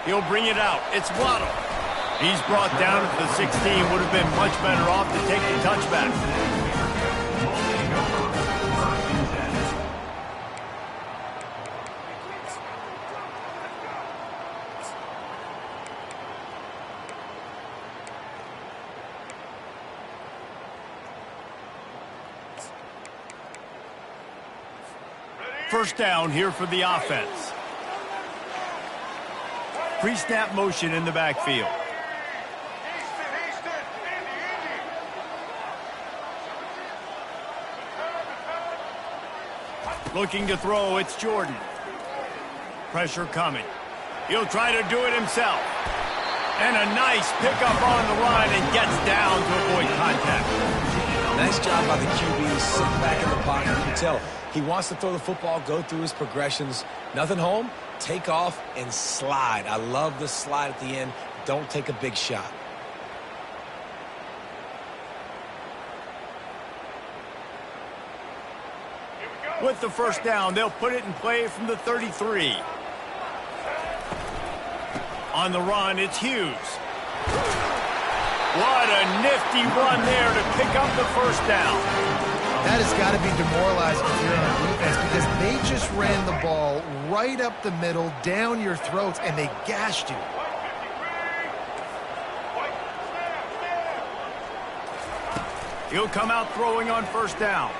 He'll bring it out. It's Waddle. He's brought down at the 16. Would have been much better off to take the touchback. First down here for the offense. Pre-snap motion in the backfield. Looking to throw, it's Jordan. Pressure coming. He'll try to do it himself. And a nice pickup on the run and gets down to avoid contact. Nice job by the QB, sitting back in the pocket. You can tell he wants to throw the football, go through his progressions. Nothing home, take off and slide. I love the slide at the end. Don't take a big shot. With the first down, they'll put it in play from the 33. On the run, it's Hughes. What a nifty run there to pick up the first down. That has got to be demoralizing if you're on defense because they just ran the ball right up the middle, down your throats, and they gashed you. He'll come out throwing on first down.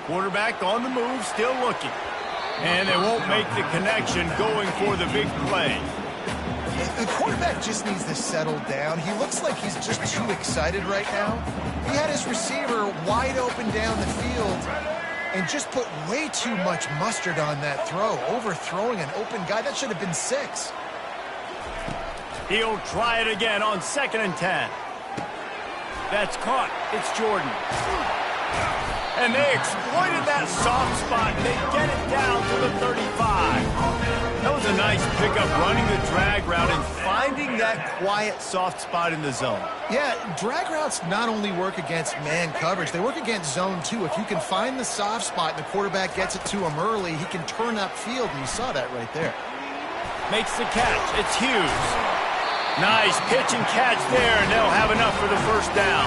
Quarterback on the move, still looking. And they won't make the connection going for the big play. The quarterback just needs to settle down. He looks like he's just too excited right now. He had his receiver wide open down the field and just put way too much mustard on that throw, overthrowing an open guy. That should have been 6. He'll try it again on 2nd and 10. That's caught. It's Jordan. And they exploited that soft spot. They get it down to the 35. That was a nice pickup, running the drag route and finding that quiet soft spot in the zone. Yeah, drag routes not only work against man coverage, they work against zone too. If you can find the soft spot and the quarterback gets it to him early, he can turn upfield, and you saw that right there. Makes the catch. It's Hughes. Nice pitch and catch there, and they'll have enough for the first down.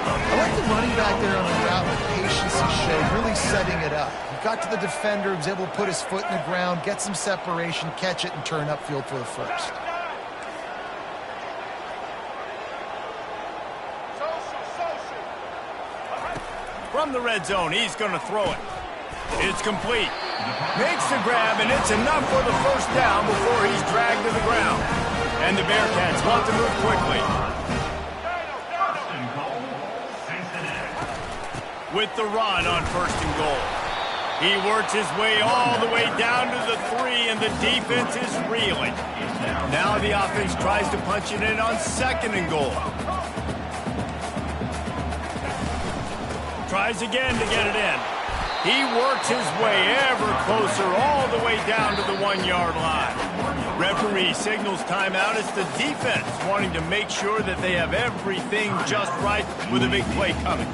I like the running back there on the route, the patience he showed, really setting it up. He got to the defender, was able to put his foot in the ground, get some separation, catch it, and turn upfield for the first. From the red zone, he's going to throw it. It's complete. Makes the grab, and it's enough for the first down before he's dragged to the ground. And the Bearcats want to move quickly. With the run on 1st and goal. He works his way all the way down to the 3, and the defense is reeling. Now the offense tries to punch it in on 2nd and goal. Tries again to get it in. He works his way ever closer all the way down to the 1-yard line. Referee signals timeout. It's the defense wanting to make sure that they have everything just right with a big play coming.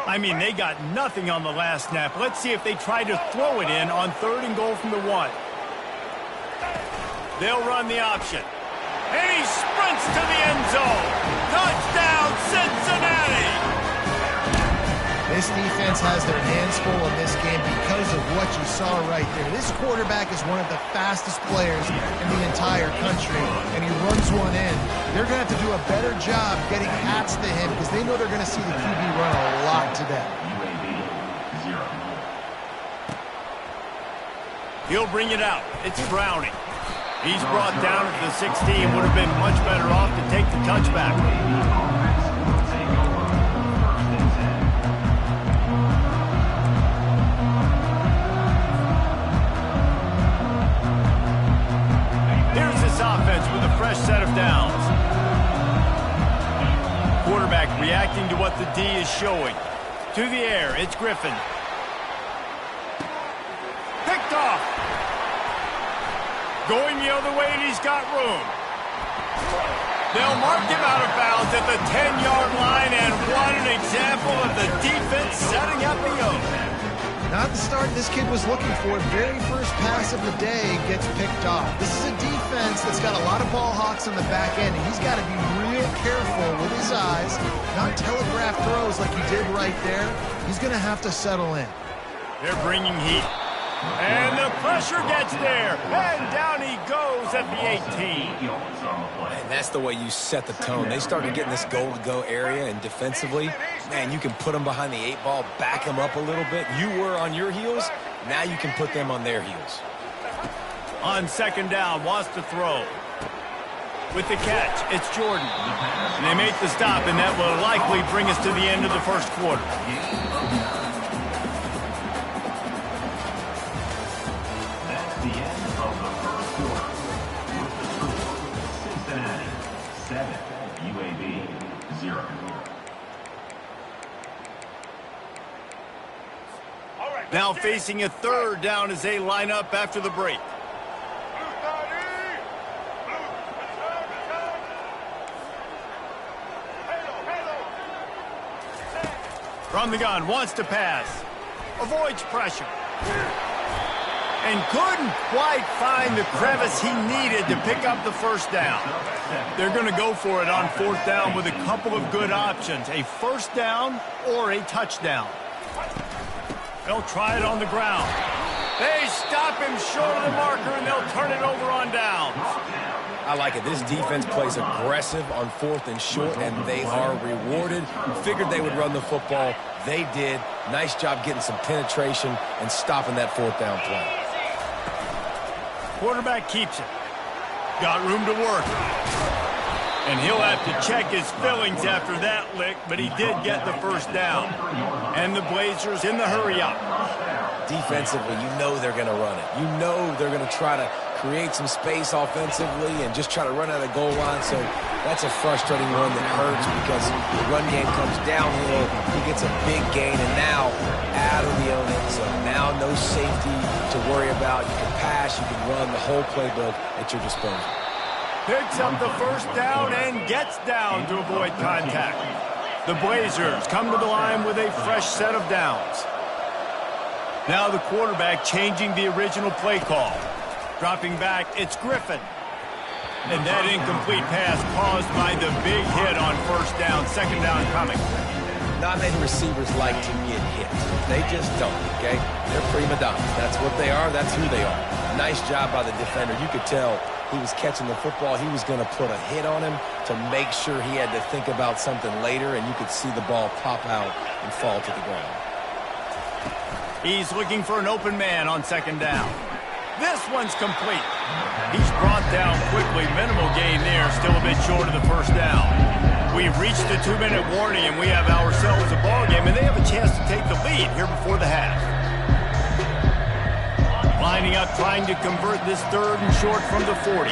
I mean, they got nothing on the last snap. Let's see if they try to throw it in on 3rd and goal from the 1. They'll run the option. And he sprints to the end zone. Touchdown, Cincinnati! This defense has their hands full in this game because of what you saw right there. This quarterback is one of the fastest players in the entire country, and he runs one in. They're going to have to do a better job getting hats to him because they know they're going to see the QB run a lot today. He'll bring it out. It's Browning. He's brought down at the 16. Would have been much better off to take the touchback. Offense with a fresh set of downs. Quarterback reacting to what the D is showing. To the air, it's Griffin. Picked off. Going the other way, and he's got room. They'll mark him out of bounds at the 10-yard line, and what an example of the defense setting up the oath. Not the start this kid was looking for. Very first pass of the day gets picked off. This is a defense defense that's got a lot of ball hawks on the back end, and he's got to be real careful with his eyes, not telegraph throws like he did right there. He's going to have to settle in. They're bringing heat. And the pressure gets there. And down he goes at the 18. And that's the way you set the tone. They start to get in this goal-to-go area, and defensively, man, you can put them behind the 8 ball, back them up a little bit. You were on your heels. Now you can put them on their heels. On second down, wants to throw. With the catch, it's Jordan. And they make the stop, and that will likely bring us to the end of the first quarter. That's the end of the first quarter. With the score, Cincinnati 7, UAB 0. Now facing a third down as they line up after the break. From the gun, wants to pass. Avoids pressure. And couldn't quite find the crevice he needed to pick up the first down. They're going to go for it on fourth down with a couple of good options. A first down or a touchdown. They'll try it on the ground. They stop him short of the marker, and they'll turn it over on downs. I like it. This defense plays aggressive on fourth and short, and they are rewarded. Figured they would run the football. They did. Nice job getting some penetration and stopping that fourth down play. Quarterback keeps it. Got room to work. And he'll have to check his fillings after that lick, but he did get the first down. And the Blazers in the hurry-up. Defensively, you know they're going to run it. You know they're going to try to create some space offensively and just try to run out of the goal line. So that's a frustrating one that hurts because the run game comes downhill. He gets a big gain, and now out of the own end zone. Now no safety to worry about. You can pass, you can run, the whole playbook at your disposal. Picks up the first down and gets down to avoid contact. The Blazers come to the line with a fresh set of downs. Now the quarterback changing the original play call. Dropping back, it's Griffin. And that incomplete pass caused by the big hit on first down, second down coming. Not many receivers like to get hit. They just don't, okay? They're prima donnas. That's what they are. That's who they are. Nice job by the defender. You could tell he was catching the football. He was going to put a hit on him to make sure he had to think about something later, and you could see the ball pop out and fall to the ground. He's looking for an open man on second down. This one's complete. He's brought down quickly. Minimal gain there. Still a bit short of the first down. We've reached the 2-minute warning, and we have ourselves a ball game, and they have a chance to take the lead here before the half. Lining up, trying to convert this third and short from the 40.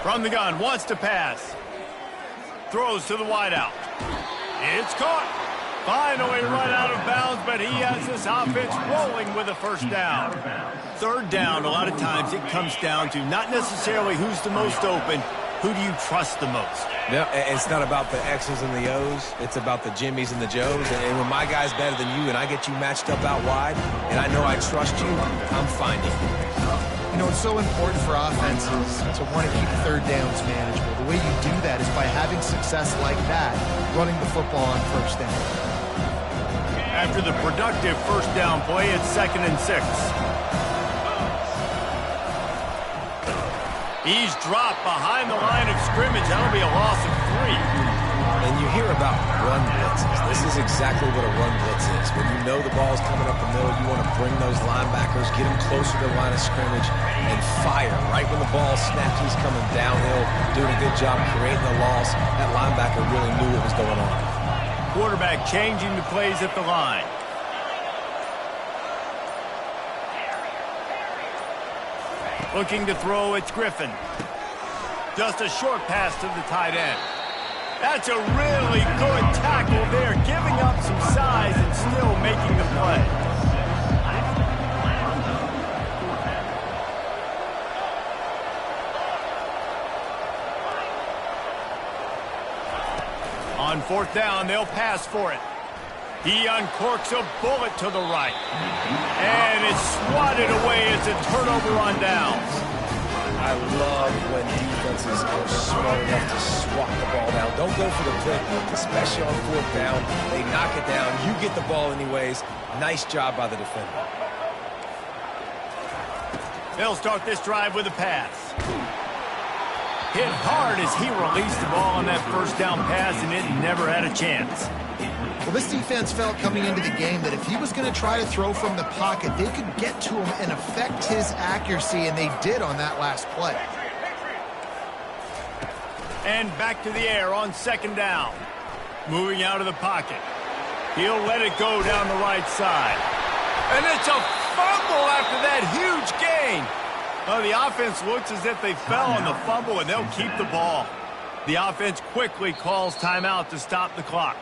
From the gun, wants to pass. Throws to the wideout. It's caught. Finally run out of bounds, but he has this offense rolling with a first down. Third down, a lot of times it comes down to not necessarily who's the most open, who do you trust the most? No, it's not about the X's and the O's. It's about the Jimmies and the Joes. And when my guy's better than you and I get you matched up out wide, and I know I trust you, I'm finding you. You know, it's so important for offenses to want to keep third downs manageable. The way you do that is by having success like that, running the football on first down. After the productive first down play, it's 2nd and 6. He's dropped behind the line of scrimmage. That'll be a loss of 3. And you hear about run blitzes. This is exactly what a run blitz is. When you know the ball's coming up the middle, you want to bring those linebackers, get them closer to the line of scrimmage, and fire. Right when the ball snaps, he's coming downhill, doing a good job creating the loss. That linebacker really knew what was going on. Quarterback changing the plays at the line. Looking to throw, it's Griffin. Just a short pass to the tight end. That's a really good tackle there, giving up some size and still making the play. On fourth down, they'll pass for it. He uncorks a bullet to the right. And it's swatted away. It's a turnover on downs. I love when defenses are smart enough to swat the ball down. Don't go for the pick, especially on fourth down. They knock it down. You get the ball anyways. Nice job by the defender. They'll start this drive with a pass. Hit hard as he released the ball on that first down pass, and it never had a chance. Well, this defense felt coming into the game that if he was going to try to throw from the pocket, they could get to him and affect his accuracy, and they did on that last play. And back to the air on second down. Moving out of the pocket. He'll let it go down the right side. And it's a fumble after that huge gain. Oh, the offense looks as if they fell on the fumble, and they'll keep the ball. The offense quickly calls timeout to stop the clock.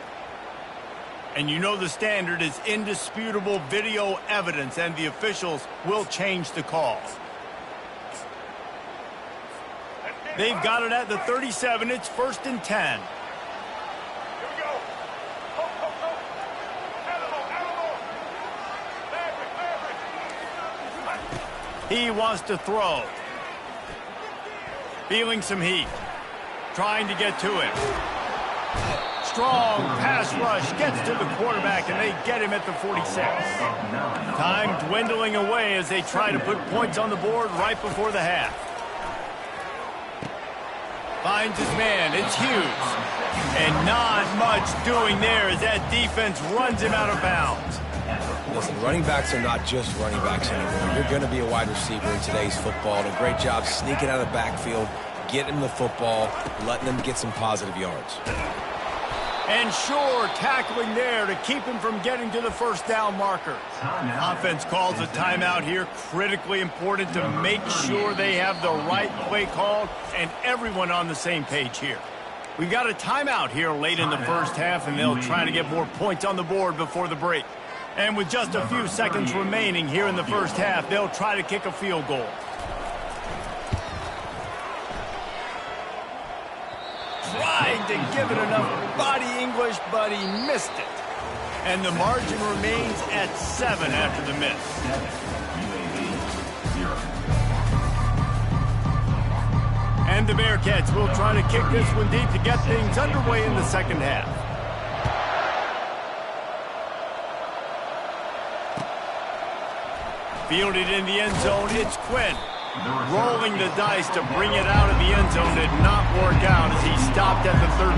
And you know the standard is indisputable video evidence, and the officials will change the call. They've got it at the 37. It's 1st and 10. He wants to throw. Feeling some heat. Trying to get to him. Strong pass rush gets to the quarterback, and they get him at the 46. Time dwindling away as they try to put points on the board right before the half. Finds his man. It's Hughes. And not much doing there as that defense runs him out of bounds. Listen, running backs are not just running backs anymore. You're going to be a wide receiver in today's football. And a great job sneaking out of the backfield, getting the football, letting them get some positive yards. And sure, tackling there to keep him from getting to the first down marker. Offense calls a timeout here. Critically important to make sure they have the right play called and everyone on the same page here. We've got a timeout here late in the first half, and they'll try to get more points on the board before the break. And with just a few seconds remaining here in the first half, they'll try to kick a field goal. Tried to give it enough body English, but he missed it. And the margin remains at 7 after the miss. And the Bearcats will try to kick this one deep to get things underway in the second half. Fielded in the end zone, it's Quinn. Rolling the dice to bring it out of the end zone did not work out as he stopped at the 13.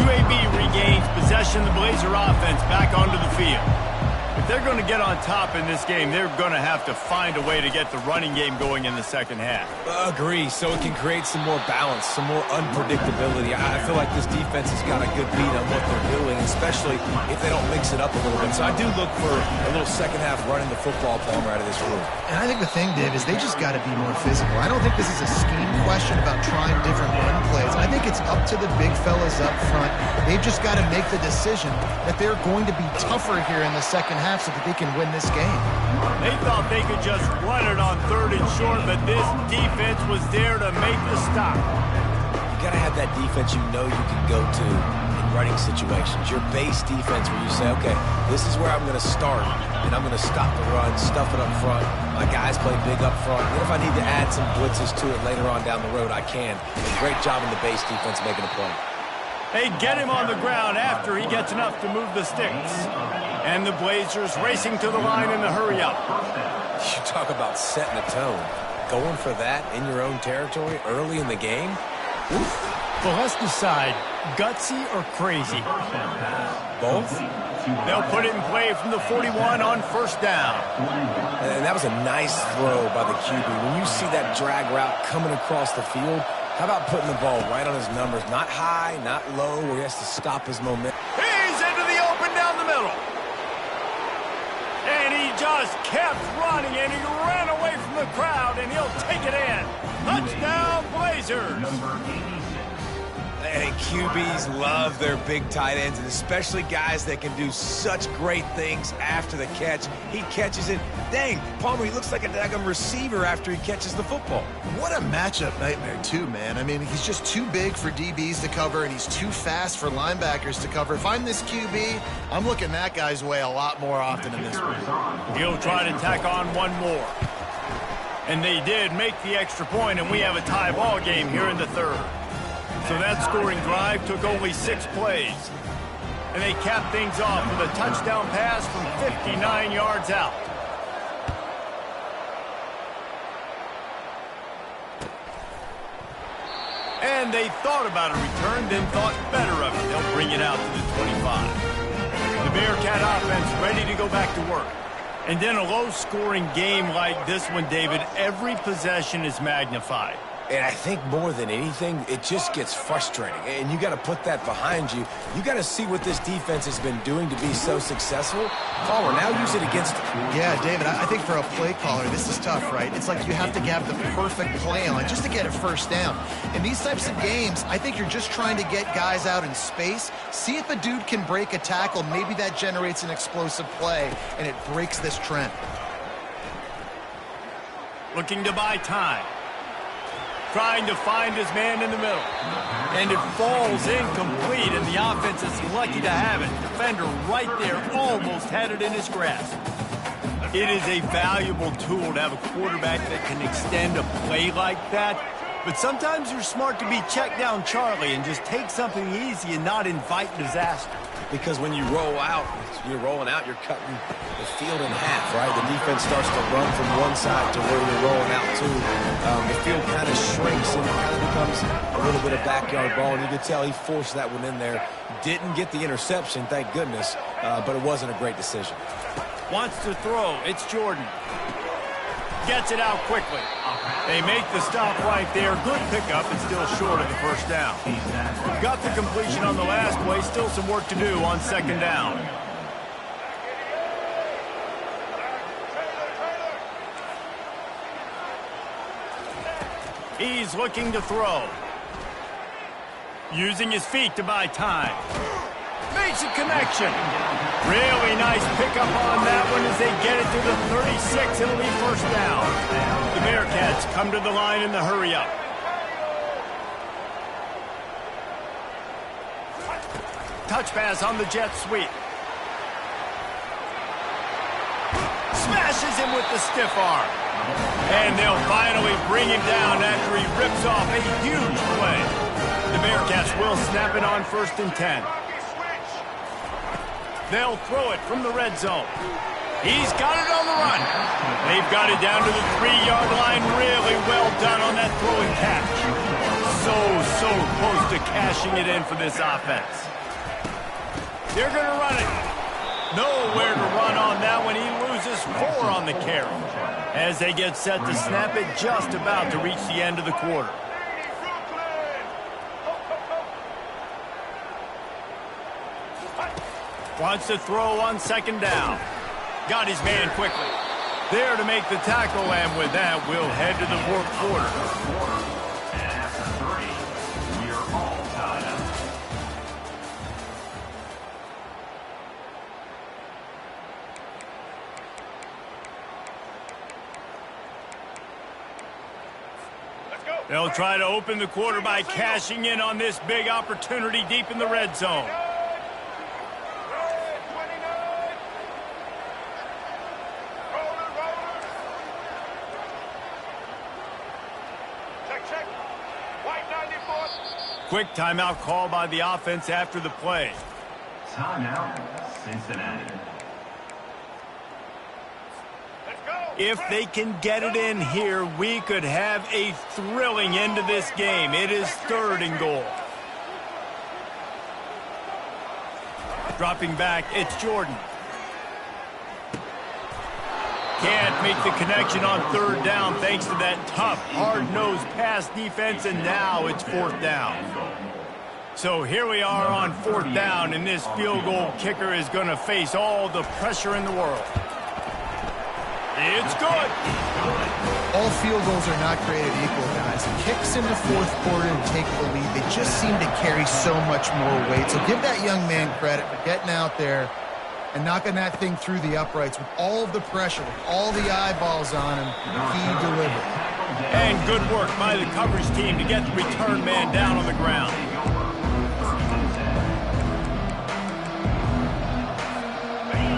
UAB regains possession of the Blazer offense back onto the field. If they're going to get on top in this game, they're going to have to find a way to get the running game going in the second half. Agree, so it can create some more balance, some more unpredictability. I feel like this defense has got a good beat on what they're doing, especially if they don't mix it up a little bit. So I do look for a little second half running the football Palmer out of this room. And I think the thing, Dave, is they just got to be more physical. I don't think this is a scheme question about trying different run plays. I think it's up to the big fellas up front. They've just got to make the decision that they're going to be tougher here in the second half so that they can win this game. They thought they could just run it on 3rd and short, but this defense was there to make the stop. You got to have that defense you know you can go to in running situations. Your base defense where you say, okay, this is where I'm going to start, and I'm going to stop the run, stuff it up front. My guys play big up front. And if I need to add some blitzes to it later on down the road, I can. Great job in the base defense making a play. They get him on the ground after he gets enough to move the sticks. And the Blazers racing to the line in the hurry-up. You talk about setting a tone. Going for that in your own territory early in the game? Well, let's decide, gutsy or crazy? Both? They'll put it in play from the 41 on first down. And that was a nice throw by the QB. When you see that drag route coming across the field, how about putting the ball right on his numbers? Not high, not low, where he has to stop his momentum. He's into the open down the middle. And he just kept running, and he ran away from the crowd, and he'll take it in. Touchdown, Blazers. And QBs love their big tight ends, and especially guys that can do such great things after the catch. He catches it. Dang, Palmer, he looks like a daggum receiver after he catches the football. What a matchup nightmare, too, man. I mean, he's just too big for DBs to cover, and he's too fast for linebackers to cover. If I'm this QB, I'm looking that guy's way a lot more often in this one. He'll try to tack on one more. And they did make the extra point, and we have a tie ball game here in the third. So that scoring drive took only 6 plays. And they capped things off with a touchdown pass from 59 yards out. And they thought about a return, then thought better of it. They'll bring it out to the 25. The Bearcat offense ready to go back to work. And then a low-scoring game like this one, David, every possession is magnified. And I think more than anything, it just gets frustrating. And you got to put that behind you. You got to see what this defense has been doing to be so successful. Palmer, now use it against them. Yeah, David, I think for a play caller, this is tough, right? It's like you have to have the perfect play on just to get a first down. In these types of games, I think you're just trying to get guys out in space, see if a dude can break a tackle. Maybe that generates an explosive play, and it breaks this trend. Looking to buy time. Trying to find his man in the middle. And it falls incomplete, and the offense is lucky to have it. Defender right there almost had it in his grasp. It is a valuable tool to have a quarterback that can extend a play like that. But sometimes you're smart to be check down Charlie and just take something easy and not invite disaster. Because when you roll out, you're rolling out, you're cutting the field in half, right? The defense starts to run from one side to where you're rolling out to. The field kind of shrinks and it kind of becomes a little bit of backyard ball. And you can tell he forced that one in there. Didn't get the interception, thank goodness, but it wasn't a great decision. Wants to throw. It's Jordan. Gets it out quickly. They make the stop right there. Good pickup and still short of the first down. Got the completion on the last play. Still some work to do on second down. He's looking to throw. Using his feet to buy time. Makes a connection. Really nice pickup on that one as they get it to the 36. It'll be first down. The Bearcats come to the line in the hurry-up. Touch pass on the jet sweep. Smashes him with the stiff arm. And they'll finally bring him down after he rips off a huge play. The Bearcats will snap it on 1st and 10. They'll throw it from the red zone. He's got it on the run. They've got it down to the 3-yard line. Really well done on that throw and catch. So close to cashing it in for this offense. They're going to run it. Nowhere to run on that one. He loses 4 on the carry. As they get set to snap it, just about to reach the end of the quarter. Wants to throw on second down. Got his man quickly. There to make the tackle, and with that, we'll head to the 4th quarter. And after 3, we're all tied up. They'll try to open the quarter by cashing in on this big opportunity deep in the red zone. Quick timeout call by the offense after the play. Timeout, Cincinnati. If they can get it in here, we could have a thrilling end to this game. It is 3rd and goal. Dropping back, it's Jordan. Can't make the connection on 3rd down thanks to that tough, hard-nosed pass defense, and now it's 4th down. So here we are on 4th down, and this field goal kicker is going to face all the pressure in the world. It's good. All field goals are not created equal, guys. Kicks in the fourth quarter to take the lead, they just seem to carry so much more weight. So give that young man credit for getting out there and knocking that thing through the uprights with all of the pressure, with all the eyeballs on him. He delivered. And good work by the coverage team to get the return man down on the ground.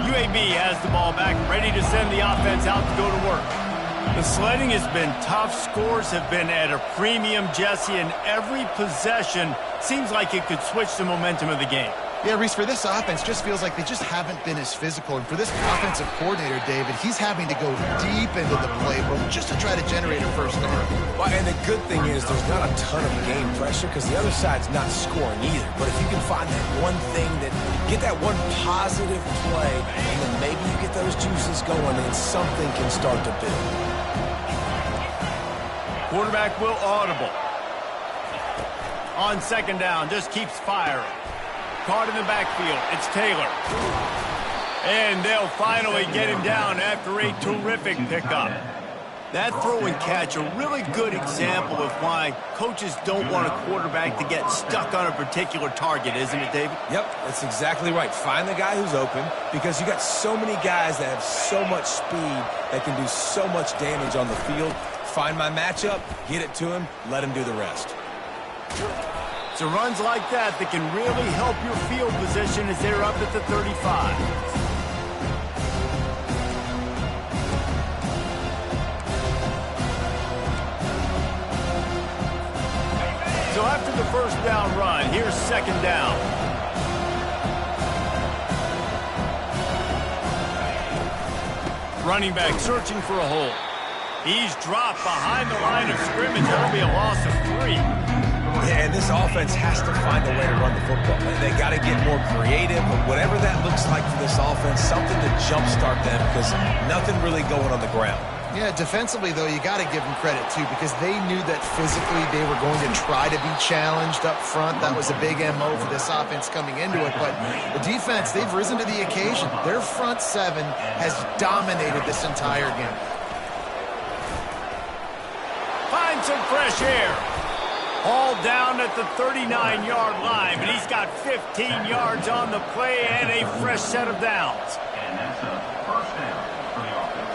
UAB has the ball back, ready to send the offense out to go to work. The sledding has been tough. Scores have been at a premium, Jesse, and every possession seems like it could switch the momentum of the game. Yeah, Reese, for this offense, just feels like they just haven't been as physical. And for this offensive coordinator, David, he's having to go deep into the playbook just to try to generate a first down. Well, and the good thing is there's not a ton of game pressure because the other side's not scoring either. But if you can find that one thing, get that one positive play, and then maybe you get those juices going and something can start to build. Quarterback will audible. On second down, just keeps firing. Caught in the backfield, it's Taylor. And they'll finally get him down after a terrific pickup. That throw and catch, a really good example of why coaches don't want a quarterback to get stuck on a particular target, isn't it, David? Yep, that's exactly right. Find the guy who's open because you got so many guys that have so much speed that can do so much damage on the field. Find my matchup, get it to him, let him do the rest. It's runs like that can really help your field position as they're up at the 35. So after the first down run, here's second down. Running back searching for a hole. He's dropped behind the line of scrimmage. That'll be a loss of 3. Yeah, and this offense has to find a way to run the football. They got to get more creative, but whatever that looks like for this offense, something to jumpstart them because nothing really going on the ground. Yeah, defensively, though, you got to give them credit, too, because they knew that physically they were going to try to be challenged up front. That was a big MO for this offense coming into it. But the defense, they've risen to the occasion. Their front seven has dominated this entire game. Find some fresh air. Hauled down at the 39-yard line, but he's got 15 yards on the play and a fresh set of downs. And that's a first down for the offense.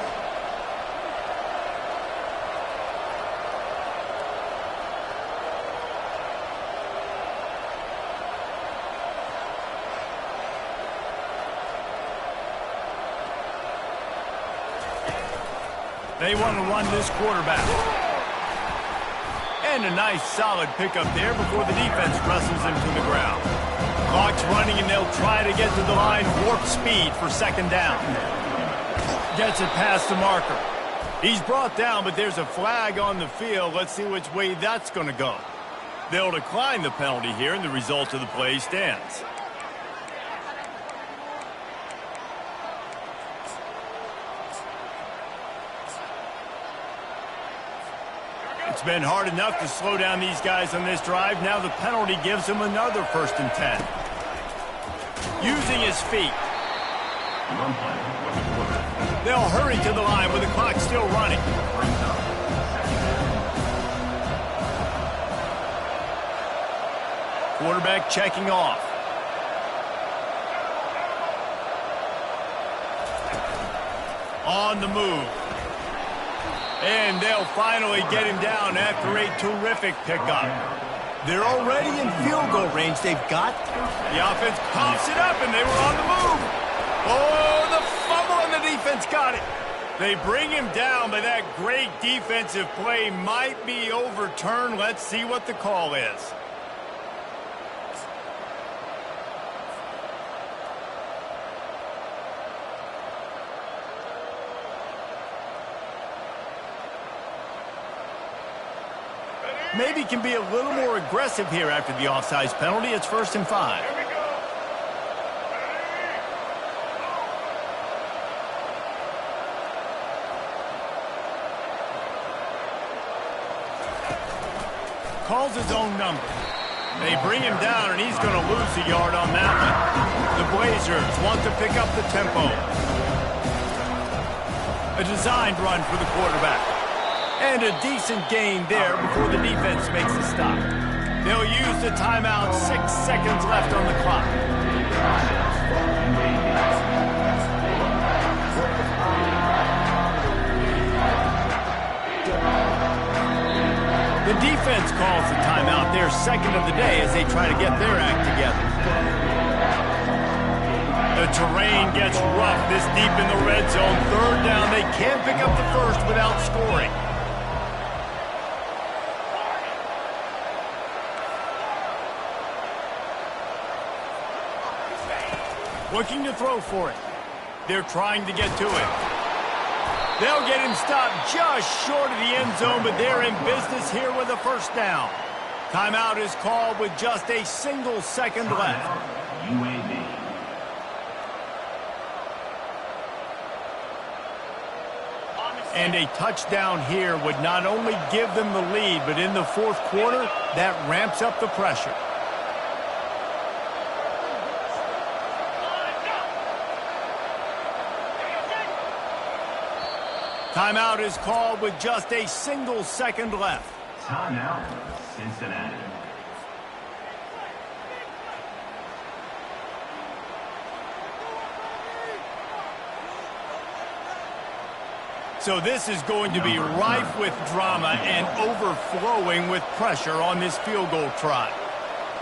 They want to run this quarterback. And a nice solid pickup there before the defense wrestles him to the ground. Clock's running and they'll try to get to the line warp speed for second down. Gets it past the marker. He's brought down, but there's a flag on the field. Let's see which way that's going to go. They'll decline the penalty here, and the result of the play stands. It's been hard enough to slow down these guys on this drive. Now the penalty gives them another 1st and 10. Using his feet. They'll hurry to the line with the clock still running. Quarterback checking off. On the move. And they'll finally get him down after a terrific pickup. They're already in field goal range. They've got the offense pops it up, and they were on the move. Oh, the fumble, and the defense got it. They bring him down, but that great defensive play might be overturned. Let's see what the call is. Maybe can be a little more aggressive here after the offsides penalty. It's 1st and 5. Calls his own number. They bring him down, and he's going to lose a yard on that one. The Blazers want to pick up the tempo. A designed run for the quarterback. And a decent gain there before the defense makes a stop. They'll use the timeout. 6 seconds left on the clock. The defense calls the timeout, their second of the day, as they try to get their act together. The terrain gets rough this deep in the red zone. Third down, they can't pick up the first without scoring. Looking to throw for it. They're trying to get to it. They'll get him stopped just short of the end zone, but they're in business here with a first down. Timeout is called with just a single second left. UAB. And a touchdown here would not only give them the lead, but in the fourth quarter, that ramps up the pressure. Timeout is called with just a single second left. Timeout, Cincinnati. So this is going to be rife with drama and overflowing with pressure on this field goal try.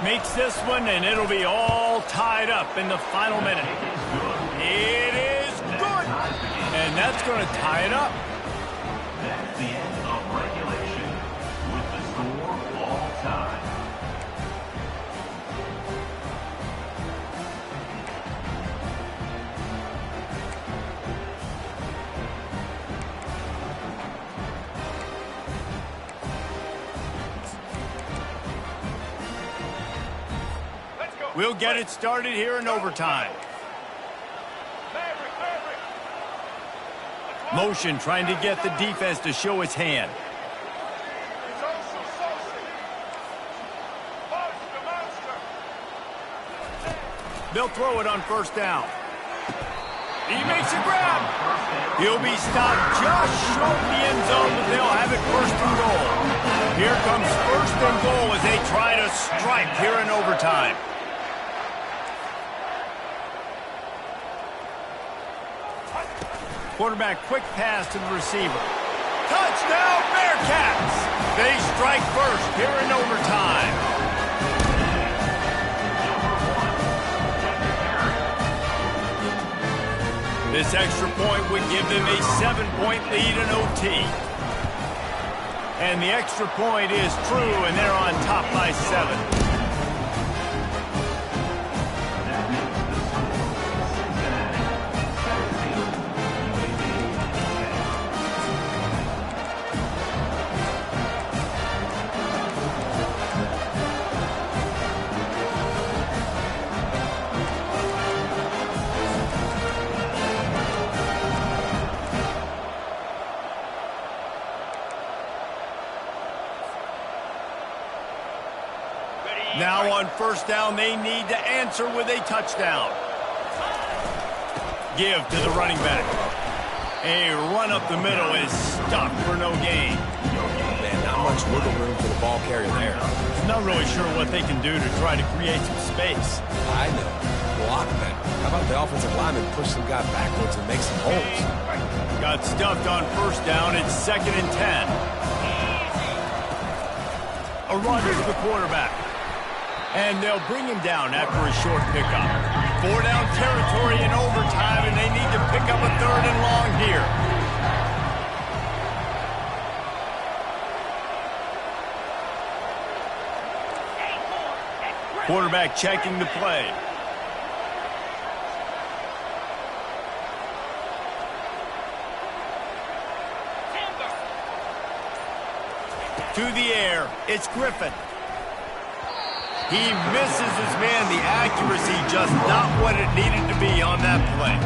Makes this one, and it'll be all tied up in the final minute. It is good. And that's going to tie it up. That's the end of regulation with the score all time. We'll get it started here in overtime. Motion trying to get the defense to show its hand. They'll throw it on first down. He makes a grab. He'll be stopped just short of the end zone, but they'll have it first and goal. Here comes first and goal as they try to strike here in overtime. Quarterback, quick pass to the receiver. Touchdown, Bearcats! They strike first here in overtime. This extra point would give them a 7-point lead in OT. And the extra point is true, and they're on top by 7. Now on first down, they need to answer with a touchdown. Give to the running back. A run up the middle is stopped for no gain. Man, not much wiggle room for the ball carrier there. Not really sure what they can do to try to create some space. I know. Block that. How about the offensive lineman push some guy backwards and make some holes? Got stuffed on first down. It's 2nd and 10. A run to the quarterback. And they'll bring him down after a short pickup. 4-down territory in overtime, and they need to pick up a 3rd and long here. Quarterback checking the play. To the air, it's Griffin. He misses his man. The accuracy just not what it needed to be on that play.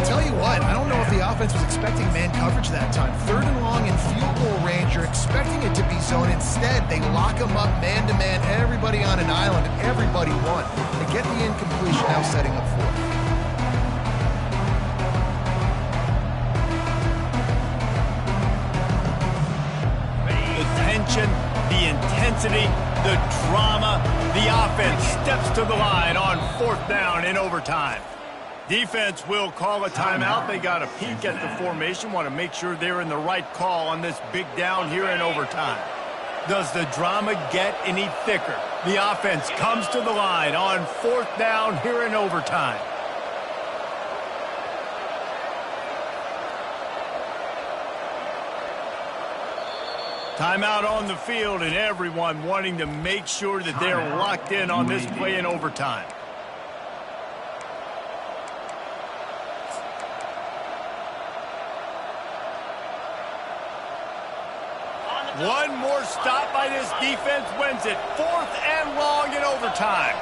Tell you what, I don't know if the offense was expecting man coverage that time. 3rd and long in field goal range. You're expecting it to be zone. Instead, they lock him up man-to-man, everybody on an island, and everybody won. They get the incompletion, now setting up 4th. tension, the intensity, the drama. The offense steps to the line on 4th down in overtime. Defense will call a timeout. They got a peek at the formation, want to make sure they're in the right call on this big down here in overtime. Does the drama get any thicker? The offense comes to the line on 4th down here in overtime. Timeout on the field, and everyone wanting to make sure that they're locked in on this play in overtime. One more stop by this defense wins it. 4th and long in overtime.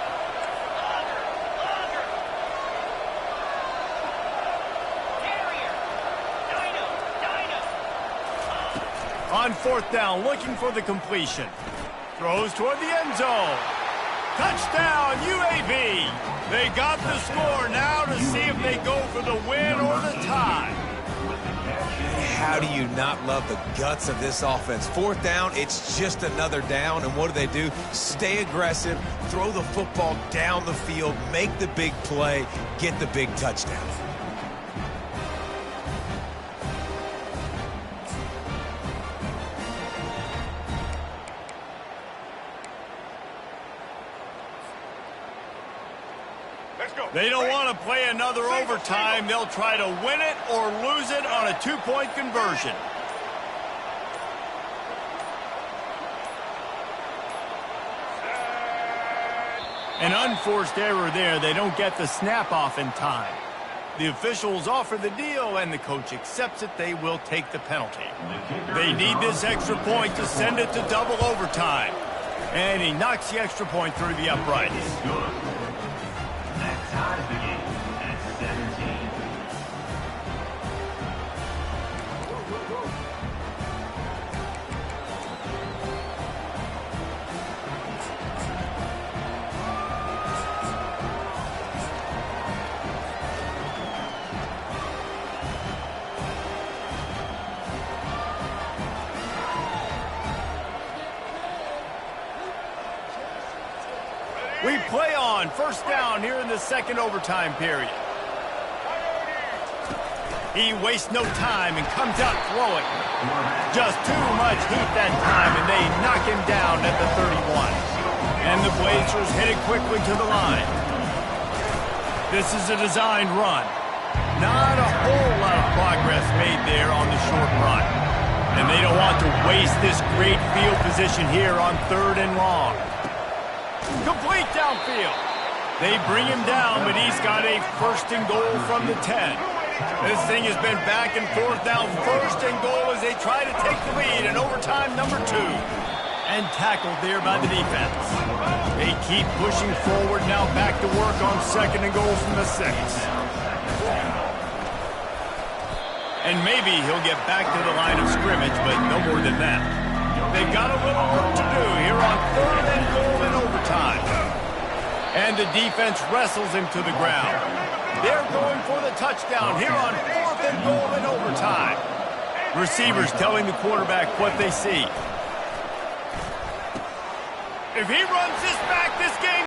On 4th down, looking for the completion. Throws toward the end zone. Touchdown, UAB. They got the score now to see if they go for the win or the tie. How do you not love the guts of this offense? 4th down, it's just another down, and what do? Stay aggressive, throw the football down the field, make the big play, get the big touchdown. They don't want to play another overtime. They'll try to win it or lose it on a 2-point conversion. An unforced error there. They don't get the snap off in time. The officials offer the deal, and the coach accepts it. They will take the penalty. They need this extra point to send it to double overtime. And he knocks the extra point through the uprights. That ties the game at 17. We play on 1st down here in the 2nd overtime period. He wastes no time and comes out throwing. Just too much heat that time, and they knock him down at the 31. And the Blazers hit it quickly to the line. This is a designed run. Not a whole lot of progress made there on the short run. And they don't want to waste this great field position here on 3rd and long. Complete downfield. They bring him down, but he's got a 1st and goal from the 10. This thing has been back and forth now. 1st and goal as they try to take the lead in overtime number 2. And tackled there by the defense. They keep pushing forward now, back to work on 2nd and goal from the 6. And maybe he'll get back to the line of scrimmage, but no more than that. They've got a little work to do here on 3rd and goal in overtime. And the defense wrestles him to the ground. They're going for the touchdown here on 4th and goal in overtime. Receivers telling the quarterback what they see. If he runs this back, this game